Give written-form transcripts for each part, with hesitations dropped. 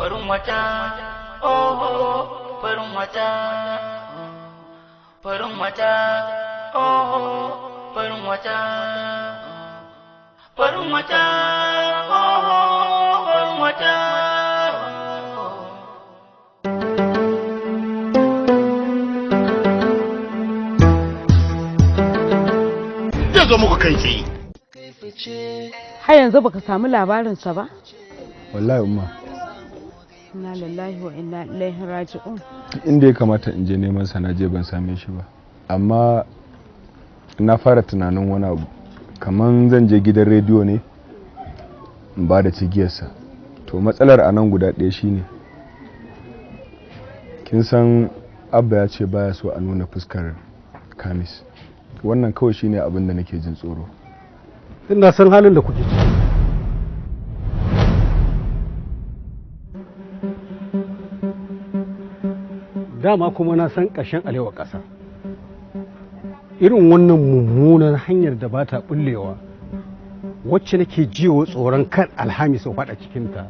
farin wata, oh, farin wata, farin wata, oh, farin wata, farin wata, oh, farin wata. Zo muku kai tsaye. Har yanzu baka samu labarinsa ba? Wallahi umma. Inna lillahi wa inna ilaihi raji'un. Inda ya kamata in je neman sa na je ban same shi ba. Amma na fara tunanin wani abu. Kaman zan je gidan rediyo ne in ba da cigiyarsa. To matsalar anan guda ɗaya shine. Kin san Abba ya ce baya so a nuna fuskar Kamis. Wannan kawai shine abin da nake jin tsoro. Ina san halin da kuke ciki. Dama kuma na san ƙashin alewa ƙasa. Irin wannan mummunar hanyar da ba ta ɓullewa wacce nake jiwo tsoron kan Alhamis su faɗa cikinta.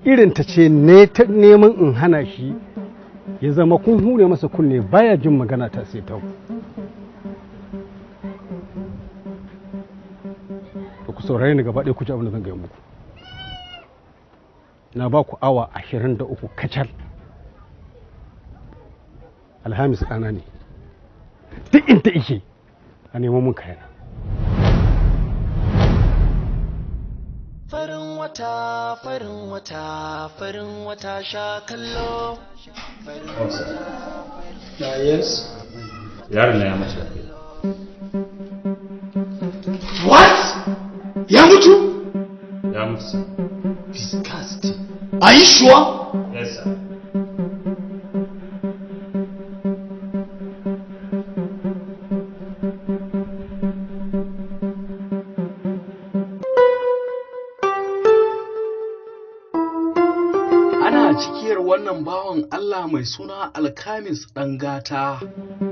Irin ta ce ne ta neman in hana shi ya zama kun hure masa kunne baya jin magana ta sai ta ku saurare ni gaba ɗaya ku ji abin da zan gaya muku. Na ba ku awa 23 kacal. Alhamis ɗana ne, duk inda ike a neman mun kayana. Farin wata, farin wata, farin wata sha kallo. Yes. Yaron na ya mace. What? Ya mutu? Ya mutu. Disgusting. Are you sure? Yes, sir. Ana cikiyar wannan bawan Allah mai suna Alkamis ɗan gata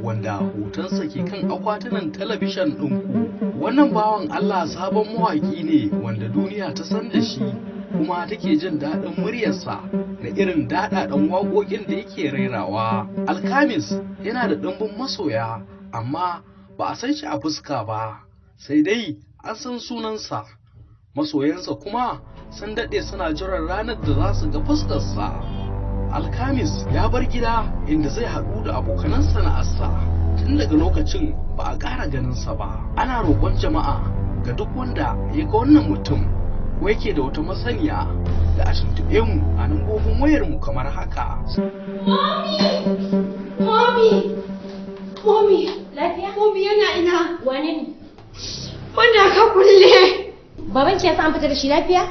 wanda hotonsa ke kan akwatunan talabishin ɗinku. Wannan bawan Allah sabon mawaƙi ne wanda duniya ta san da shi kuma take jin daɗin muryarsa da irin daɗaɗen waƙoƙin da yake rairawa. Alkamis yana da ɗimbin masoya amma ba a san shi a fuska ba, sai dai an san sunansa. Masoyansa kuma sun daɗe suna jiran ranar da za su ga fuskarsa. Alkamis ya bar gida inda zai haɗu da abokanan sana'arsa. Tun daga lokacin ba a ƙara ganinsa ba. Ana roƙon jama'a ga duk wanda ya ga wannan mutum ko yake da wata masaniya da a tuntuɓe mu a lambobin wayarmu kamar haka. Mommy, lafiya? Mommy yana ina? Wane ne? Wanda ka kulle. Baban ki ya san fita da shi lafiya?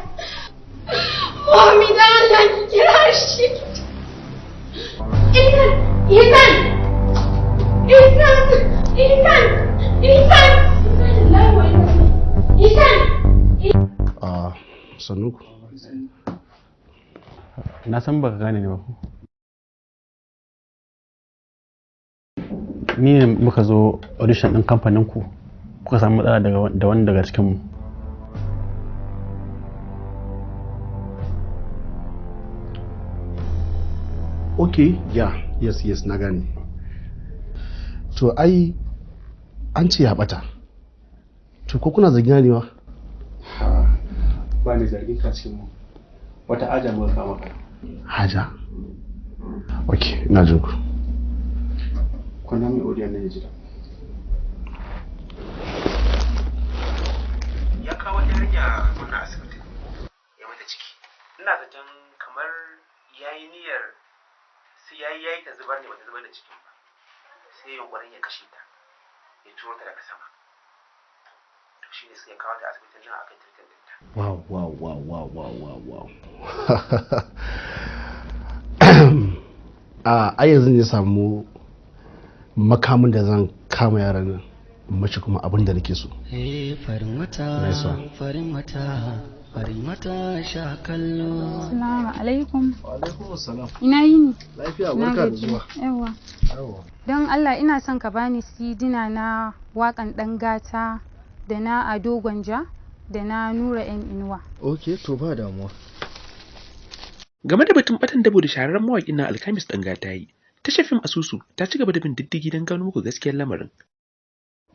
Mommy dan Allah ki kira shi. Ethan! Sannu ku. Na san baka gane ne ba ku. Ni ne muka zo audition ɗin kamfanin ku kuka samu matsala da wani daga cikinmu. Okay, yes, na gane. To ai an ce ya bata. To ko kuna zargina ne ba? Ba ne zargin ka cikin mu. Wata haja muka kama ka. Haja? Okay, ina jin ku. Kwana mai odiyan ne jira. Ya kawo yarinya wannan asibiti ya mata ciki. Ina zaton kamar yayi niyyar sai yayi ta zubar ne, bata zubar da cikin ba. Sai yunkurin ya kashe ta, ya turo ta daga sama. To shine sai ya kawo ta asibitin nan aka treatment ɗinta. Wow. A yanzu ne samu makamin da zan kama yaran nan mace kuma abin da nake so. Farin wata sha kallo. Assalamu alaikum. Wa alaikum assalam. Ina yini? Lafiya, barka da zuwa. Yawa. Don Allah ina son ka bani sidina na wakan ɗan gata da na Ado Gwanja da na Nura 'yan Inuwa. Okay, to ba damuwa. Game da batun batan dabo da shahararren mawaƙin nan Alkamis Dangata yi, tashar fim Asusu ta ci gaba da bin diddigi don gano muku gaskiyar lamarin.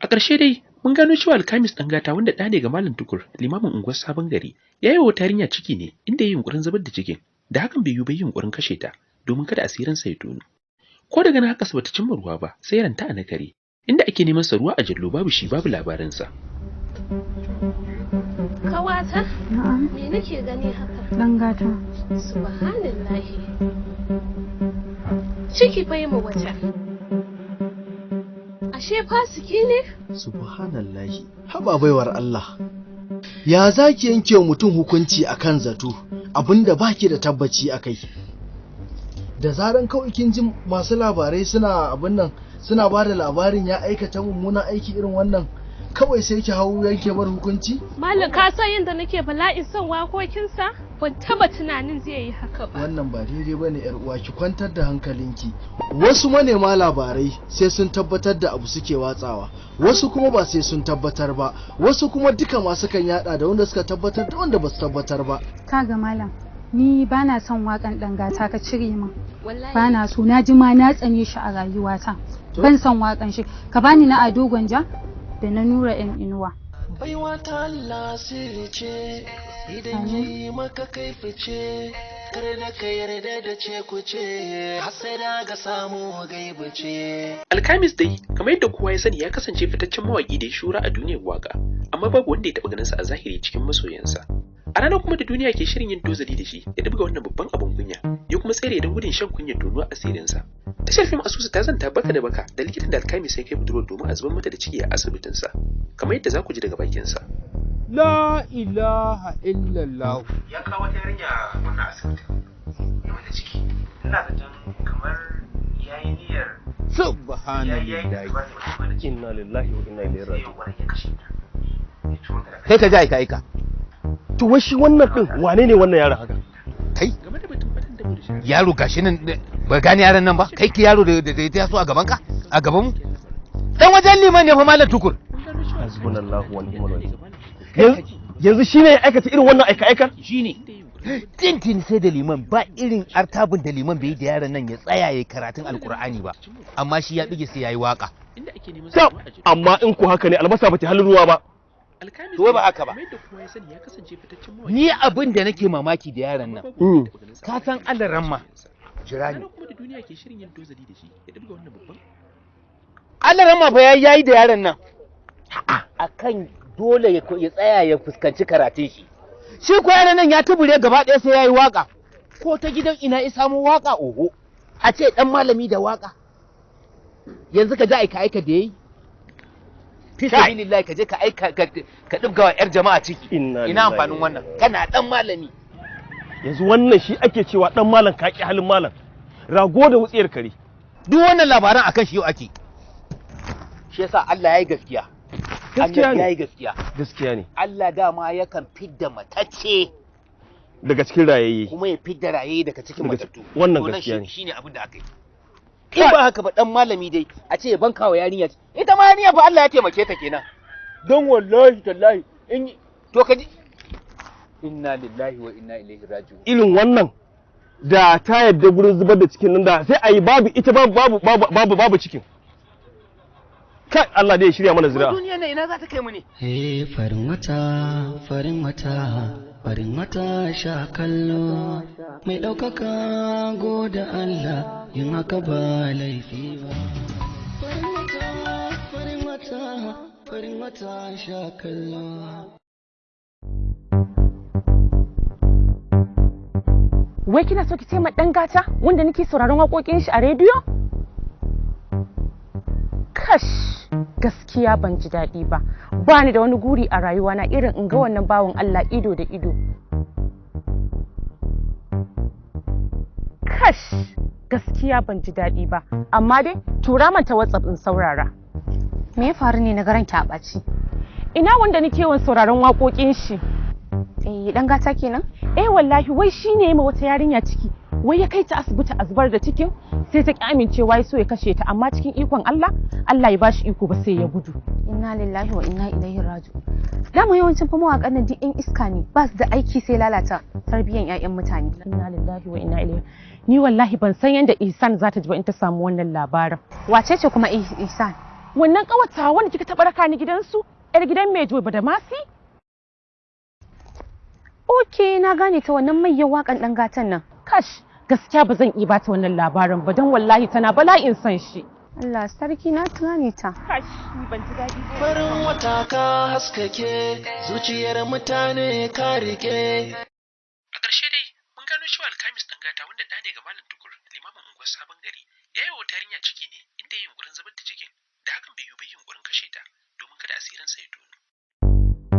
A ƙarshe dai, mun gano cewa Alkamis Dangata wanda ɗa ne ga Malam Tukur, limamin unguwar Sabon Gari, ya yi wa yarinya ciki ne inda ya yi yunƙurin zubar da cikin, da hakan bai yi bai yunƙurin kashe ta domin kada asirinsa ya tono. Ko daga nan haka bata cimma ruwa ba, sai ranta a nakare, inda ake neman sa ruwa a jallo babu shi babu labarinsa. Kawata? Me nake gani haka? Dangata. Subhanallahi. Ciki bai mu wata. Ashe fasiki ne? Subhanallahi. Haba baiwar Allah. Ya zaki yanke wa mutum hukunci akan zato, abinda baki da tabbaci akai. Da zaran kawai kin ji masu labarai suna abin nan, suna ba da labarin ya aikata mummunan aiki irin wannan, kawai sai ki hau yanke bar hukunci? Malam ka san yadda nake bala'in son wakokinsa? Ban taba tunanin zai yi haka ba. Wannan ba daidai bane yar uwa, ki kwantar da hankalinki. Wasu manema labarai sai sun tabbatar da abu suke watsawa, wasu kuma ba sai sun tabbatar ba, wasu kuma duka masu kan yada da wanda suka tabbatar da wanda ba su tabbatar ba. Kaga malam, ni bana son wakan Dangata ka cire min. Bana so, na ji ma na tsane shi a rayuwata. Ban son wakan shi. Ka bani na Ado Gwanja da na Nura ‘yan Inuwa. Baiwa ta Allah sirri ce, idan yi maka kai fice, kar da ka yarda da ce ku ce, hasada ga samu gaibu ce. Alkamis dai, kamar yadda kowa ya sani ya kasance fitaccen mawaƙi da ya shura a duniyar waka, amma babu wanda ya taɓa ganin sa a zahiri cikin masoyansa. A ranar kuma da duniya ke shirin yin dozali da shi, ya dubga wannan babban abin kunya, ya kuma tsere don gudun shan kunyar tono asirinsa. Tashar fim Asusu ta zanta baka da baka da likitan da Alkamis sai kai budurwar domin a zubar mata da ciki a asibitinsa, kamar yadda za ku ji daga bakinsa. La ilaha illallah. Ya kawo wata yarinya wannan asibitin, ya mata ciki. Ina zaton kamar yayi niyyar subhanallahi. Inna lillahi wa inna ilaihi raji'un. Kai ka ji aika. To wai shi wannan din wane ne wannan yaron haka? Kai yaro gashi nan ba gane yaron nan ba, kai ki yaro da ya so a gaban ka, a gaban mu dan wajen liman ne fa Malam Tukur. Hasbunallahu wa ni'mal wakeel. Yanzu shine ya aikata irin wannan aika-aikar? Shine tintin sai da liman ba irin artabin da liman bai yi da yaron nan ya tsaya yayin karatun alkur'ani ba, amma shi ya bige sai yayi waka. Amma in ku haka ne albasa ba ta halin ruwa ba. To ba haka ba. Ni abin da nake mamaki da yaron nan. Ka san Allah ramma. Jira ni. Allah ramma fa yayi da yaron nan. Akan dole ya tsaya ya fuskanci karatun shi. Shi ko yaron nan ya tubure gaba ɗaya sai yayi waka. Ko ta gidan ina ya samu waka oho. A ce dan malami da waka. Yanzu ka ji aika da yayi. Fi sabilillahi ka je ka aika ka dubga wa yar jama'a ciki. Ina amfanin wannan? Kana dan malami. Yanzu wannan shi ake cewa dan malam ka ki halin malam. Rago da wutsiyar kare. Duk wannan labaran akan shi yau ake. Shi yasa Allah yayi gaskiya. Allah yayi gaskiya. Gaskiya ne. Allah dama yakan fidda matacce daga cikin rayayye. Kuma ya fidda rayayye daga cikin matattu. Wannan gaskiya ne. Shine abin da aka yi. In ba haka ba dan malami dai a ce ban kawo yarinya ita ma yarinya fa Allah ya taimake ta kenan don wallahi tallahi in to kaji inna lillahi wa inna ilaihi raji'un. Irin wannan da ta yadda gurin zubar da cikin nan da sai ayi babu ita babu cikin. Kai Allah dai ya shirya mana zira. Duniya ne ina za ta kai mu ne? Farin wata sha kallo mai ɗaukaka goda Allah yin haka ba laifi ba. Farin wata sha kallo. Wai kina so ki ce ma Dangata wanda nake sauraron waƙoƙin shi a rediyo? Kash, gaskiya ban ji daɗi ba. Ba ni da wani guri a rayuwa na irin in ga wannan bawan Allah ido da ido. Kash, gaskiya ban ji daɗi ba. Amma dai tura mata WhatsApp in saurara. Me ya faru ne na garan ki a ɓaci? Ina wanda nake yawan sauraron waƙoƙin shi. Dangata kenan? Wallahi wai shine yayi ma wata yarinya ciki. Wai ya kai ta asibiti a zubar da cikin sai ta ki amincewa ya so ya kashe ta amma cikin ikon Allah ya bashi iko ba sai ya gudu. Inna lillahi wa inna ilaihi raji'un. Dama yawancin fa mawaƙan nan duk ƴan iska ne, ba su da aiki sai lalata tarbiyyar ƴaƴan mutane. Inna lillahi wa inna ilaihi. Ni wallahi ban san yanda Ihsan za ta ji ba in ta samu wannan labarin. Wace ce kuma Ihsan? Wannan ƙawata wanda kika taɓa raka ni gidansu? ƴar gidan Mejo da Masi? Oke, na gane ta wannan mayyar waƙan ɗan gatan nan. Kash, gaskiya ba zan iya bata wannan labarin ba don wallahi tana bala'in san shi. Allah sarki na tunani ta. Kash, ni ban ji daɗi ba. Farin wata ka haskake zuciyar mutane ka rike. A ƙarshe dai mun gano cewa Alkamis ɗan gata wanda ɗa ne ga Malam Tukur limamin unguwar Sabon Gari ya yi wa yarinya ciki ne inda ya yi yunƙurin zubar da cikin da hakan bai yi yunƙurin kashe ta domin kada asirinsa ya tono.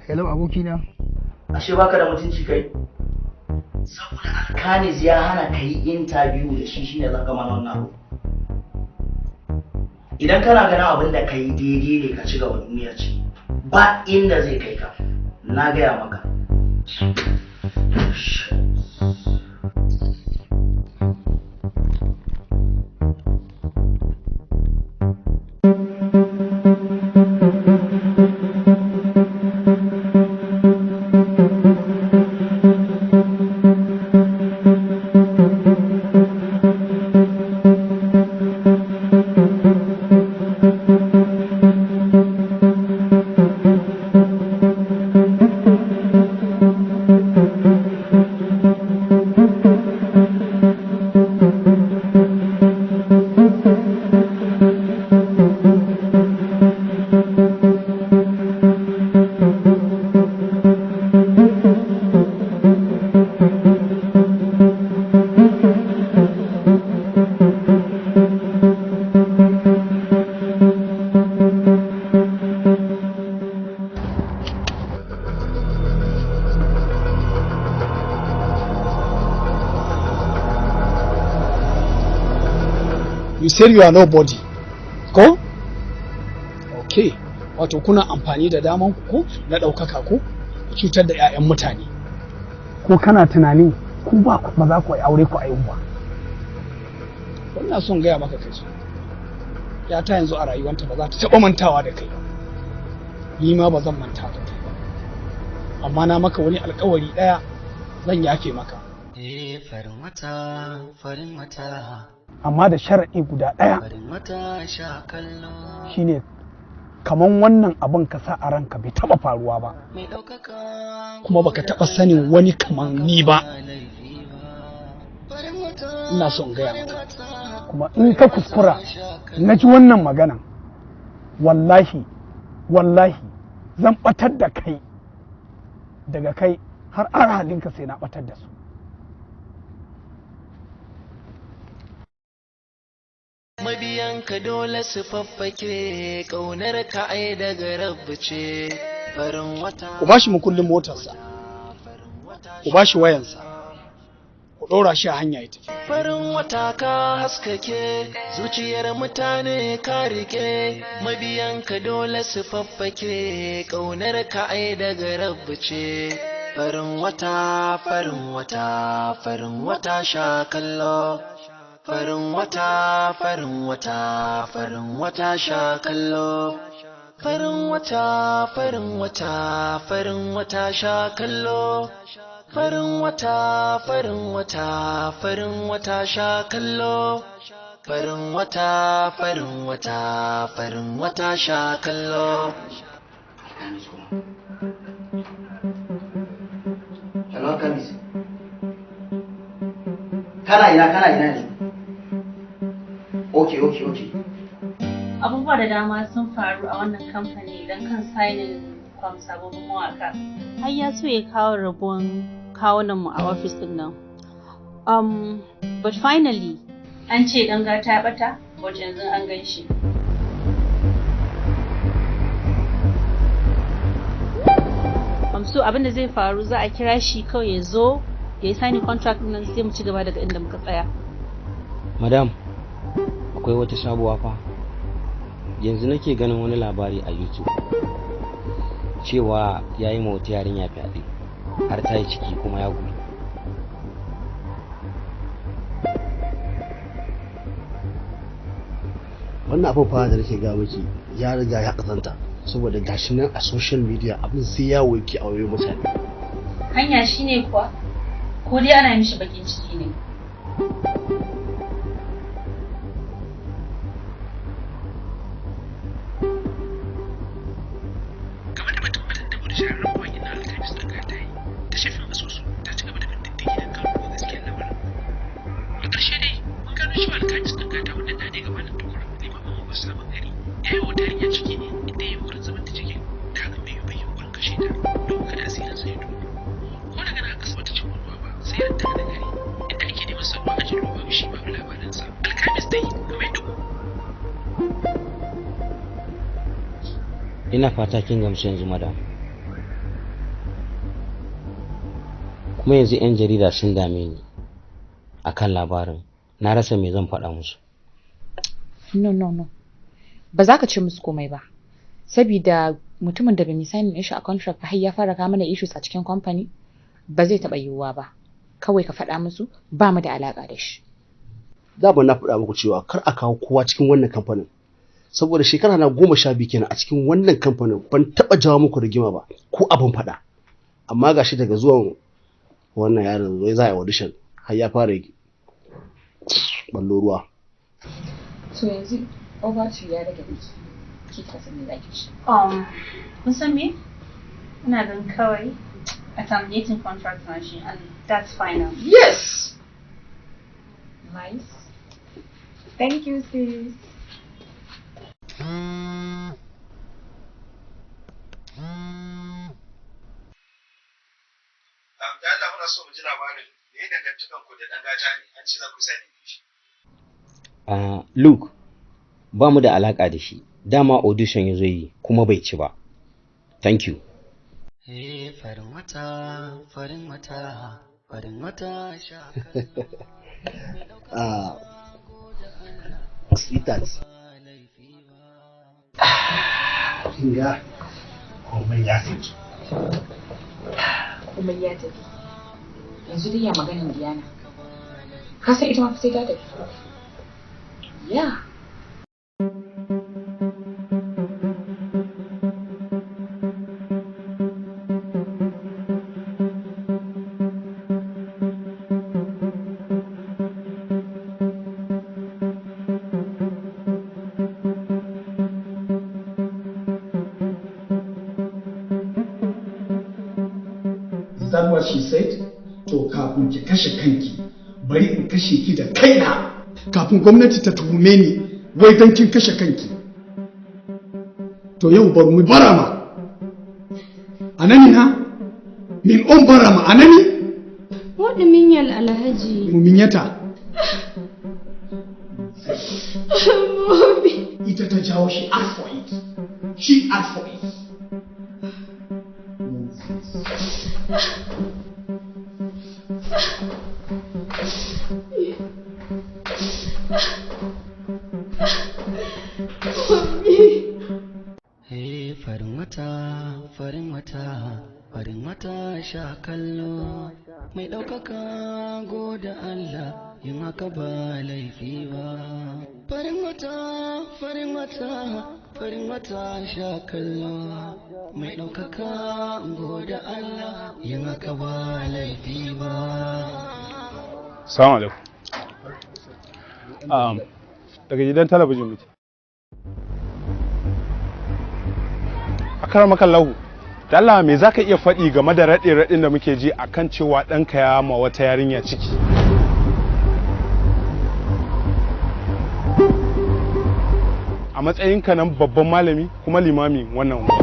Hello abokina. Ashe baka da mutunci kai? Saboda Alkanis ya hana ka yi interview da shi shine zan gama wannan abu. Idan kana ganin abin da ka yi daidai ne ka ci gaba duniya ce. Ba inda zai kai ka. Na gaya maka. You said you are nobody. Ko? Okay. Wato kuna amfani da daman ku na ɗaukaka ku cutar da 'ya'yan mutane. Ko kana tunani ku ba za ku yi aure ku ayi ba. Wannan son gaya maka kai. Ya ta yanzu a rayuwanta ba za ta taɓa mantawa da kai. Ni ma ba zan manta da kai ba. Amma na maka wani alƙawari ɗaya zan yafe maka. Farin wata. Amma da sharaɗi guda ɗaya shine kaman wannan abin ka sa a ranka bai taɓa faruwa ba kuma baka taɓa sanin wani kaman ni ba. Ina son gaya maka kuma in ka kuskura na ji wannan magana wallahi zan ɓatar da kai daga kai har halinka sai na ɓatar da su. Mabiyanka dole su faffake ƙaunar ka ai daga rabbi ce farin wata. Ku bashi mukullin motarsa, ku bashi wayansa, ku ɗora shi a hanya ya tafi. Farin wata ka haskake zuciyar mutane ka rike mabiyanka dole su faffake ƙaunar ka ai daga rabbi ce farin wata sha kallo. Farin wata sha kallo. Farin wata sha kallo. Farin wata sha kallo. Farin wata sha kallo. Hello Kamis. Kana ina ne? Okay. Abubuwa da dama sun faru a wannan kamfani don kan signing sababbin mawaka. Har ya so ya kawo rabon kawunanmu a ofis din nan. But finally, an ce dan gata ya bata, wace yanzu an gan shi. so abin da zai faru za a kira shi kawai ya zo ya yi signing contract nan sai mu ci gaba daga inda muka tsaya. Madam, akwai wata sabuwa fa. Yanzu nake ganin wani labari a YouTube cewa ya yi ma wata yarinya fyaɗe har ta yi ciki kuma ya gudu. Wannan abin fa da nake ga miki ya riga ya kasanta saboda gashi nan a social media abin sai ya wuce a wayoyin mutane. Hanya shine kuwa ko dai ana mishi bakin ciki ne. Ina fata kin gamsu yanzu madam. Kuma yanzu 'yan jarida sun dame ni akan labarin, na rasa me zan faɗa musu. No. Ba za ka ce musu komai ba. Sabida mutumin da bai sign din shi a contract har ya fara kawo mana issues a cikin company ba zai taɓa yiwuwa ba. Kawai ka faɗa musu ba mu da alaƙa da shi. Da ba na faɗa muku cewa kar a kawo kowa cikin wannan kamfanin. Saboda shekara na 12 kenan a cikin wannan kamfanin ban taɓa jawo muku rigima ba ko abin faɗa. Amma gashi daga zuwan wannan yaron zai za a yi audition har ya fara ballo ruwa. So yanzu over to ya daga biki. Ki ka san me zaki ci. Kun san me? Ina ganin kawai a terminating contract na shi and that's final. Yes. Nice. Thank you, sis. Da Allah muna so mu ji labarin me ya dangantakan ku da dan gata ne an ce za ku sani shi. Luke, ba mu da alaka da shi. Dama audition ya zo yi kuma bai ci ba. Thank you. Farin wata sha. Sweetheart. Kinga komai ya tafi. Komai ya tafi. Yanzu dai ya maganin Diana. Ka san ita ma sai ta tafi. Yeah. Is that what she said? To kafin ki kashe kanki, bari in kashe ki da kaina kafin gwamnati ta tuhume ni wai don kin kashe kanki. To yau bar mu barama. Anani ha? Min on barama anani? Wadda minyal alhaji. Mu minyata. Mommy. Ita ta jawo shi ask for it. She asked for it. Farin wata sha kallo mai ɗaukaka goda Allah yin haka ba laifi ba. Farin wata sha kallo mai ɗaukaka goda Allah yin haka ba laifi ba. Salamu alaikum. Daga gidan talabijin muke. A karamakan lahu, da Allah me za ka iya faɗi game da raɗe-raɗin da muke ji akan cewa ɗanka ya ma wata yarinya ciki? A matsayinka nan babban malami kuma limami wannan unguwa.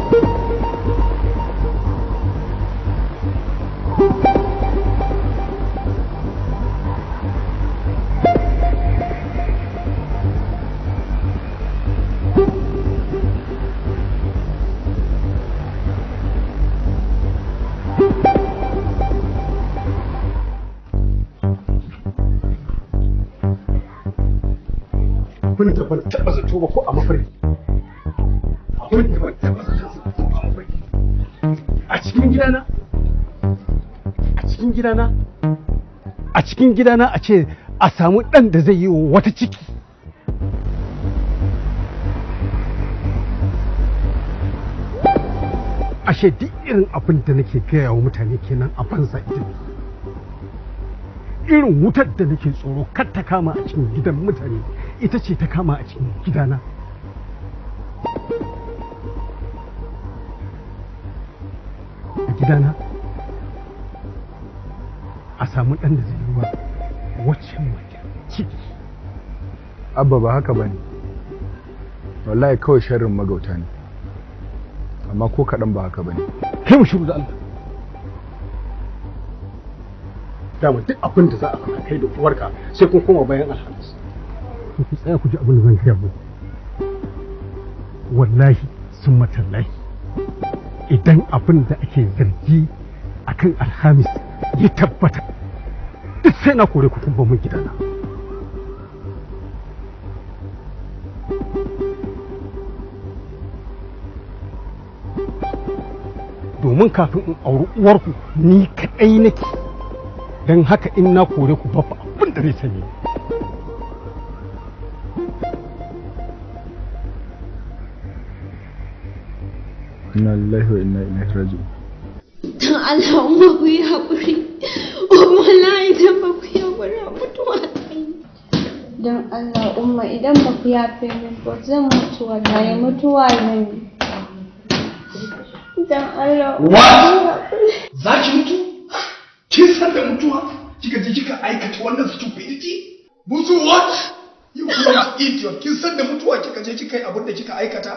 abin da ban taɓa zato ba ko a mafarki. Abin da ban taɓa zato ko a mafarki. A cikin gidana? A cikin gidana? A cikin gidana a ce a samu ɗan da zai yi wata ciki. Ashe duk irin abin da nake gaya wa mutane kenan a banza ita ne. Irin wutar da nake tsoro kar ta kama a cikin gidan mutane ita ce ta kama a cikin gidana. A gidana a samu ɗan da zai yi wa wacce mace ciki. Abba ba haka ba ne, wallahi kawai sharrin magauta ne, amma ko kaɗan ba haka ba ne. Kai mu shiru da Allah. Dama duk abin da za a faɗa kai da uwarka sai kun koma bayan Alhamis. Ku tsaya ku ji abin da zan gaya muku. Wallahi sun matallahi idan abin da ake zargi akan Alhamis ya tabbata duk sai na kore ku kun ba mun gidana. Domin kafin in auri uwarku ni kaɗai nake, don haka in na kore ku ba abin da zai sani. Inna lillahi wa inna ilaihi raji'un. Dan Allah umma ku yi haƙuri. Wallahi idan ba ku yi haƙuri mutuwa zan yi. Dan Allah umma idan ba ku yafe min ba zan mutu wallahi mutuwa zan yi. Dan Allah. What? Za ki mutu? Kin san da mutuwa? Kika je kika aikata wannan stupidity? Mutu what? You idiot. Kin san da mutuwa kika je kika yi abin da kika aikata?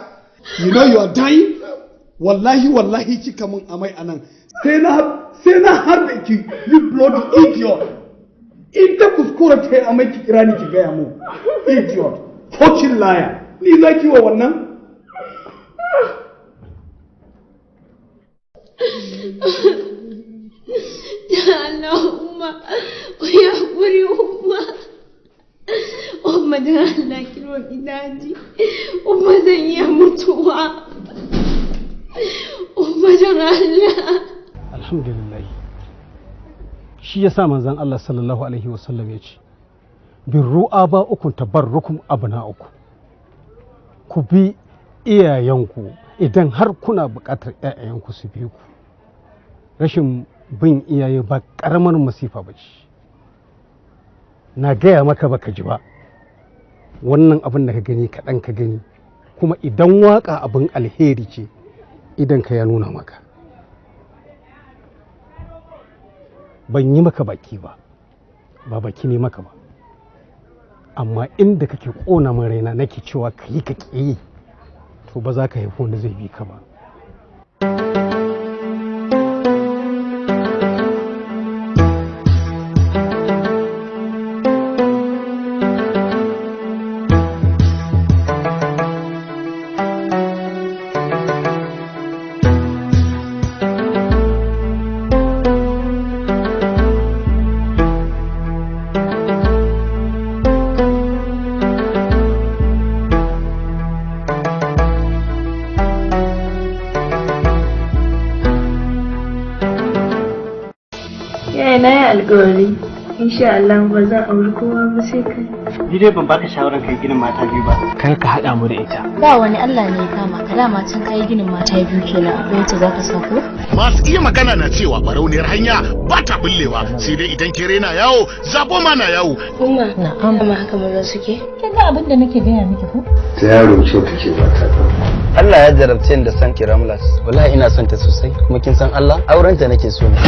You know you are dying? Wallahi kika mun amai anan. Sai na harbe ki, you bloody idiot. In ta kuskura ta yi amai ki kira ni ki gaya mu. Idiot. Fucking liar. Ni za ki wa wannan? Ya Allah umma ku yi haƙuri umma. Umma dan Allah ki roƙi daji. Umma zan iya mutuwa. Umma dan Allah. Alhamdulillah. Shi yasa manzon Allah sallallahu alaihi wasallam ya ce birru aba'ukum tabarrukum abna'ukum. Ku bi iyayenku idan har kuna buƙatar ƴaƴayenku su bi ku. Rashin bin iyaye ba ƙaramar masifa ba ce. Na gaya maka baka ji ba. Wannan abin da ka gani kaɗan ka gani, kuma idan waƙa abin alheri ce idan ka ya nuna maka. Ban yi maka baki ba, ba baki ne maka ba. Amma inda kake ƙona min raina nake cewa ka yi ka ƙi, to ba za ka haifi wanda zai bi ka ba. Na yi alƙawari, insha Allah ba zan auri kowa ba sai kai. Ni dai ban baka shawarar kai ginin mata biyu ba. Kar ka haɗa mu da ita. Ba wani Allah ne ya kama ka dama can kai ginin mata biyu kenan akwai wacce zaka sako. Masu iya magana na cewa barauniyar hanya ba ta bullewa sai dai idan kere na yawo zabo ma na yawo. Umma, na'am. Amma haka maza suke. Kin ga abin da nake gaya miki ko? Ta yaro ce kake ba ta. Allah ya jarabce ni da san Kiramlas. Wallahi ina son ta sosai kuma kin san Allah aurenta nake so ne.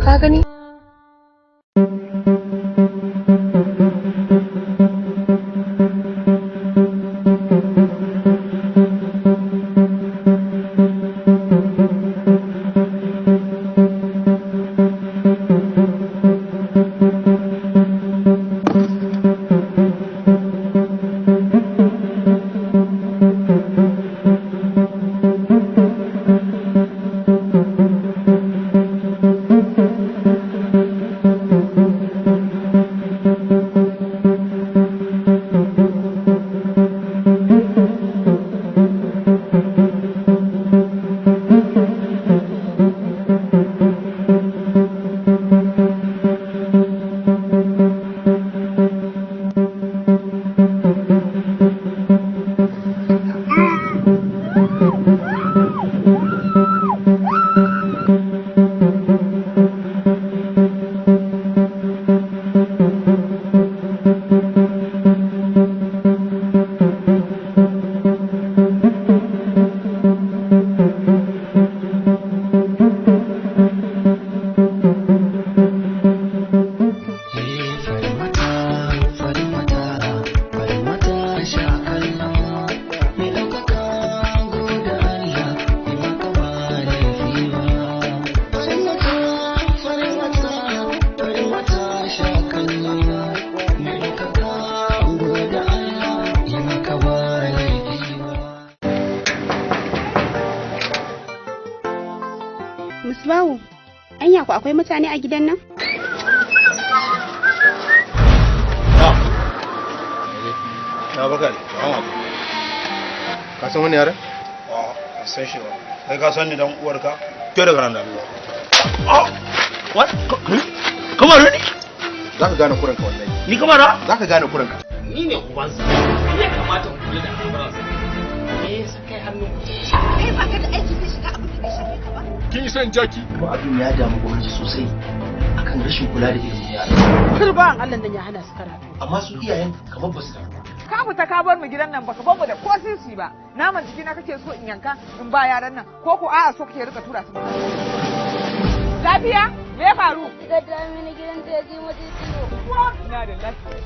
Ka gani? Musbahu, anya ku akwai mutane a gidan nan? Na baka ne, ka san wani yare? Ka san shi ba. Kai ka san ni dan uwarka? Ke daga nan da Allah. What? Kamar ni? Za ka gane kuranka wallahi. Ni kamar za ka gane kuranka. Ni ne ubansa. Ni ya kamata mu kula da al'amuransa. Me yasa kai hannu? Kai ba ka da aiki sai shiga abin da bai shafe ka ba. Kin yi son jaki? Ba abin ya damu gwamnati sosai akan rashin kula da ilimin yara. Kirban Allah nan ya hana su karatu. Amma su iyayen kamar ba su da. Ka fita ka bar mu gidan nan baka bar mu da ko sisi ba. Naman jiki na kake so in yanka in ba yaran nan ko a'a so kake rika tura su. Lafiya? Me ya faru? Ga mini gidan ta ji mu tilo. Ina da lafiya.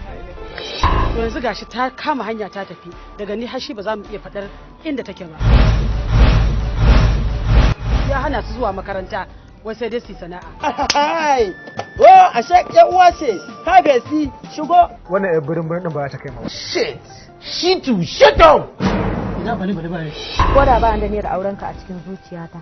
To yanzu gashi ta kama hanya ta tafi. Daga ni hashi ba za mu iya fadar inda take ba. Ya hana su zuwa makaranta. Wai sai dai su sana'a. Oh, ashe yan uwa ce. Ka besi shigo. Wannan yan birin din ba ta kai ma. Shit. Shitu, shut up. Ina bale. Ko da ba da niyyar aurenka a cikin zuciyata.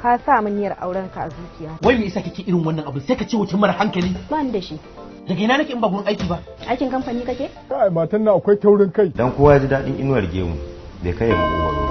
Ka sa min niyyar aurenka a zuciya. Wai me yasa kake irin wannan abu sai ka ce wuce mara hankali? Ba ni da shi. Daga ina nake in ba gurin aiki ba? Aikin kamfani kake? Kai matan nan akwai taurin kai. Dan kowa ya ji daɗin inuwar gemu bai kai ya bugu ba.